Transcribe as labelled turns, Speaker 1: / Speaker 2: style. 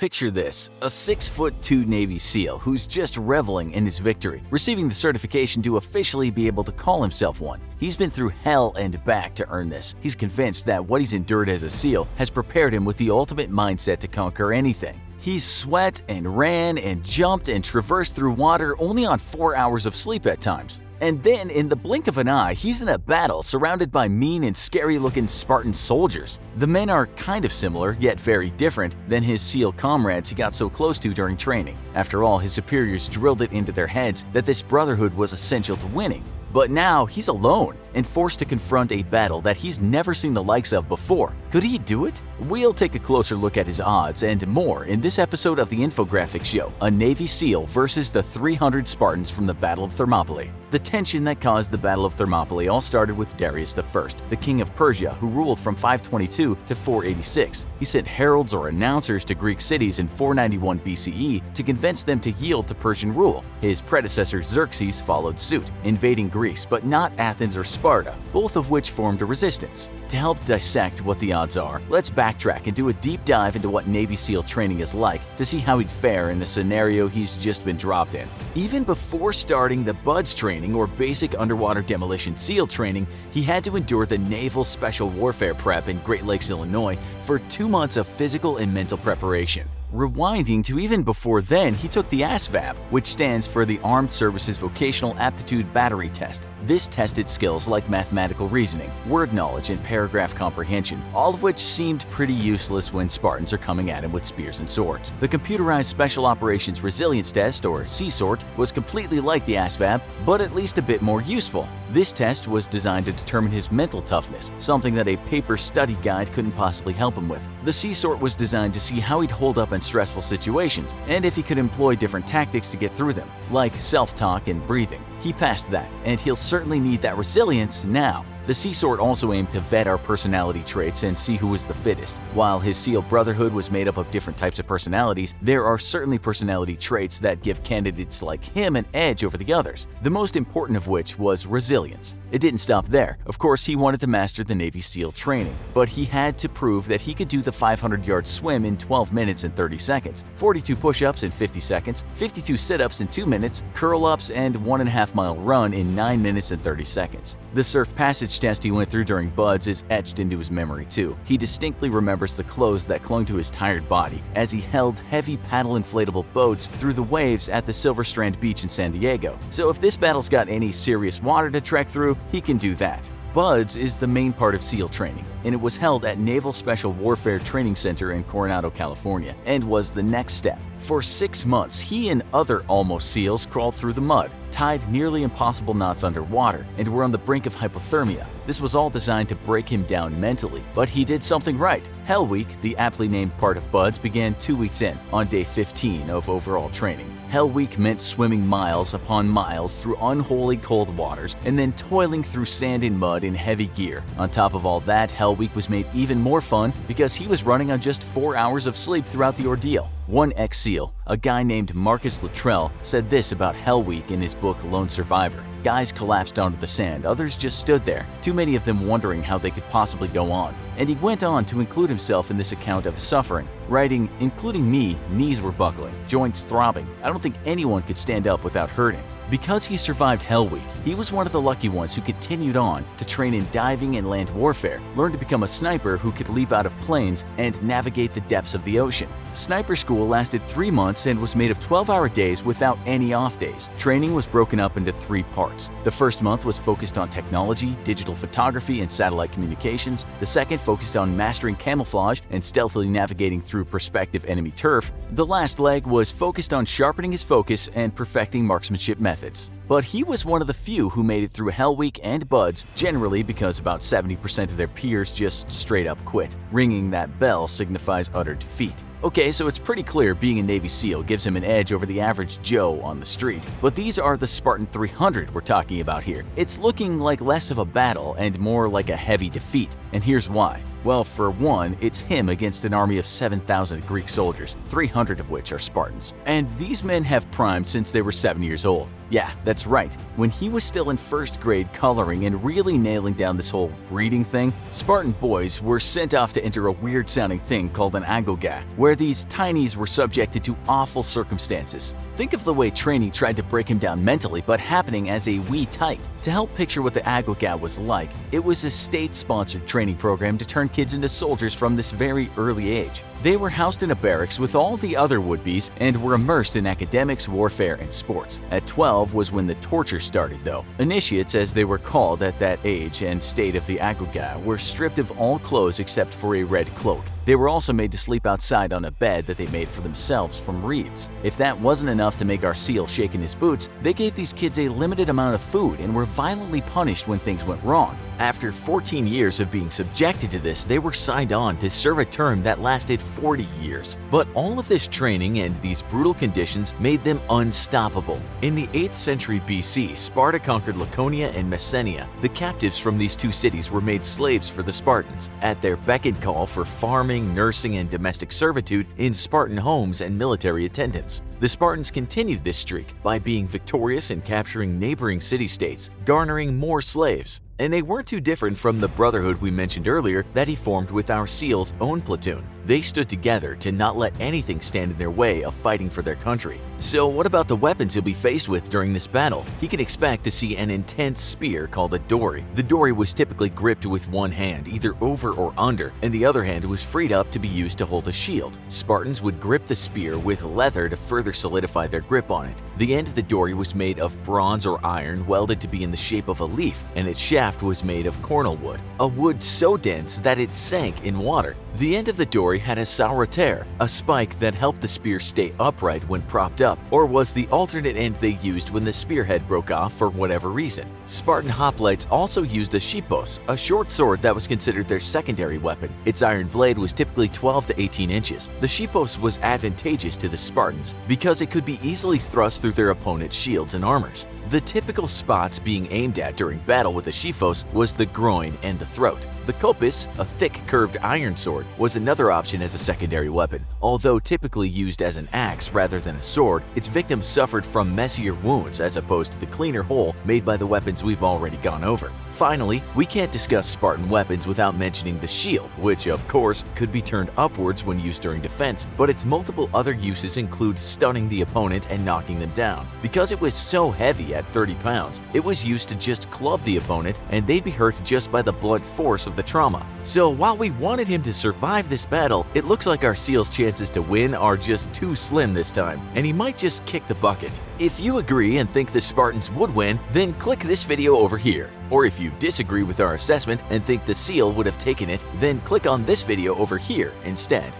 Speaker 1: picture this: a 6'2" Navy SEAL who's just reveling in his victory, receiving the certification to officially be able to call himself one. He's been through hell and back to earn this. He's convinced that what he's endured as a SEAL has prepared him with the ultimate mindset to conquer anything. He's sweat and ran and jumped and traversed through water only on 4 hours of sleep at times. And then, in the blink of an eye, he's in a battle surrounded by mean and scary-looking Spartan soldiers. The men are kind of similar, yet very different, than his SEAL comrades he got so close to during training. After all, his superiors drilled it into their heads that this brotherhood was essential to winning. But now, he's alone and forced to confront a battle that he's never seen the likes of before. Could he do it? We'll take a closer look at his odds and more in this episode of the Infographics Show, a Navy SEAL versus the 300 Spartans from the Battle of Thermopylae. The tension that caused the Battle of Thermopylae all started with Darius I, the king of Persia, who ruled from 522 to 486. He sent heralds or announcers to Greek cities in 491 BCE to convince them to yield to Persian rule. His predecessor Xerxes followed suit, invading Greece, but not Athens or Sparta, both of which formed a resistance. To help dissect what the odds are, let's backtrack and do a deep dive into what Navy SEAL training is like to see how he'd fare in a scenario he's just been dropped in. Even before starting the BUDS training or basic underwater demolition SEAL training, he had to endure the Naval Special Warfare Prep in Great Lakes, Illinois for 2 months of physical and mental preparation. Rewinding to even before then, he took the ASVAB, which stands for the Armed Services Vocational Aptitude Battery Test. This tested skills like mathematical reasoning, word knowledge, and paragraph comprehension, all of which seemed pretty useless when Spartans are coming at him with spears and swords. The Computerized Special Operations Resilience Test, or CSORT, was completely like the ASVAB, but at least a bit more useful. This test was designed to determine his mental toughness, something that a paper study guide couldn't possibly help him with. The CSORT was designed to see how he'd hold up in stressful situations, and if he could employ different tactics to get through them, like self-talk and breathing. He passed that, and he'll certainly need that resilience now. The CSORT also aimed to vet our personality traits and see who was the fittest. While his SEAL Brotherhood was made up of different types of personalities, there are certainly personality traits that give candidates like him an edge over the others, the most important of which was resilience. It didn't stop there. Of course, he wanted to master the Navy SEAL training, but he had to prove that he could do the 500-yard swim in 12 minutes and 30 seconds, 42 push-ups in 50 seconds, 52 sit-ups in 2 minutes, curl-ups, and 1.5-mile run in 9 minutes and 30 seconds. The surf passage test he went through during BUDS is etched into his memory too. He distinctly remembers the clothes that clung to his tired body as he held heavy paddle inflatable boats through the waves at the Silver Strand Beach in San Diego. So if this battle's got any serious water to trek through, he can do that. BUDS is the main part of SEAL training, and it was held at Naval Special Warfare Training Center in Coronado, California, and was the next step. For 6 months, he and other almost SEALs crawled through the mud, tied nearly impossible knots underwater, and were on the brink of hypothermia. This was all designed to break him down mentally, but he did something right. Hell Week, the aptly named part of BUDS, began 2 weeks in, on day 15 of overall training. Hell Week meant swimming miles upon miles through unholy cold waters and then toiling through sand and mud in heavy gear. On top of all that, Hell Week was made even more fun because he was running on just 4 hours of sleep throughout the ordeal. One ex-SEAL, a guy named Marcus Luttrell, said this about Hell Week in his book Lone Survivor. Guys collapsed onto the sand, others just stood there, too many of them wondering how they could possibly go on. And he went on to include himself in this account of his suffering, writing, "Including me, knees were buckling, joints throbbing. I don't think anyone could stand up without hurting." Because he survived Hell Week, he was one of the lucky ones who continued on to train in diving and land warfare, learn to become a sniper who could leap out of planes, and navigate the depths of the ocean. Sniper school lasted 3 months and was made of 12-hour days without any off days. Training was broken up into 3 parts. The first month was focused on technology, digital photography, and satellite communications. The second focused on mastering camouflage and stealthily navigating through prospective enemy turf. The last leg was focused on sharpening his focus and perfecting marksmanship methods. But he was one of the few who made it through Hell Week and BUDS, generally because about 70% of their peers just straight up quit. Ringing that bell signifies utter defeat. Okay, so it's pretty clear being a Navy SEAL gives him an edge over the average Joe on the street. But these are the Spartan 300 we're talking about here. It's looking like less of a battle and more like a heavy defeat, and here's why. Well, for one, it's him against an army of 7,000 Greek soldiers, 300 of which are Spartans. And these men have primed since they were 7 years old. Yeah, that's right. When he was still in first grade coloring and really nailing down this whole reading thing, Spartan boys were sent off to enter a weird-sounding thing called an agoga, where these tinies were subjected to awful circumstances. Think of the way training tried to break him down mentally, but happening as a wee tyke. To help picture what the agoga was like, it was a state-sponsored training program to turn kids into soldiers from this very early age. They were housed in a barracks with all the other would-bes and were immersed in academics, warfare, and sports. At 12 was when the torture started, though. Initiates, as they were called at that age and state of the agoga, were stripped of all clothes except for a red cloak. They were also made to sleep outside on a bed that they made for themselves from reeds. If that wasn't enough to make our SEAL shake in his boots, they gave these kids a limited amount of food and were violently punished when things went wrong. After 14 years of being subjected to this, they were signed on to serve a term that lasted 40 years. But all of this training and these brutal conditions made them unstoppable. In the 8th century BC, Sparta conquered Laconia and Messenia. The captives from these two cities were made slaves for the Spartans, at their beck and call for farming, nursing, and domestic servitude in Spartan homes and military attendance. The Spartans continued this streak by being victorious and capturing neighboring city-states, garnering more slaves. And they weren't too different from the brotherhood we mentioned earlier that he formed with our SEAL's own platoon. They stood together to not let anything stand in their way of fighting for their country. So what about the weapons he'll be faced with during this battle? He can expect to see an intense spear called a dory. The dory was typically gripped with one hand, either over or under, and the other hand was freed up to be used to hold a shield. Spartans would grip the spear with leather to further solidify their grip on it. The end of the dory was made of bronze or iron welded to be in the shape of a leaf, and its shaft was made of cornel wood, a wood so dense that it sank in water. The end of the dory had a sauroter, a spike that helped the spear stay upright when propped up, or was the alternate end they used when the spearhead broke off for whatever reason. Spartan hoplites also used a schipos, a short sword that was considered their secondary weapon. Its iron blade was typically 12 to 18 inches. The schipos was advantageous to the Spartans because it could be easily thrust through their opponent's shields and armors. The typical spots being aimed at during battle with the schipos was the groin and the throat. The kopis, a thick curved iron sword, was another option as a secondary weapon. Although typically used as an axe rather than a sword, its victims suffered from messier wounds as opposed to the cleaner hole made by the weapons we've already gone over. Finally, we can't discuss Spartan weapons without mentioning the shield, which of course could be turned upwards when used during defense, but its multiple other uses include stunning the opponent and knocking them down. Because it was so heavy at 30 pounds, it was used to just club the opponent and they'd be hurt just by the blunt force of the trauma. So while we wanted him to survive this battle, it looks like our SEAL's chances to win are just too slim this time, and he might just kick the bucket. If you agree and think the Spartans would win, then click this video over here. Or if you disagree with our assessment and think the SEAL would have taken it, then click on this video over here instead.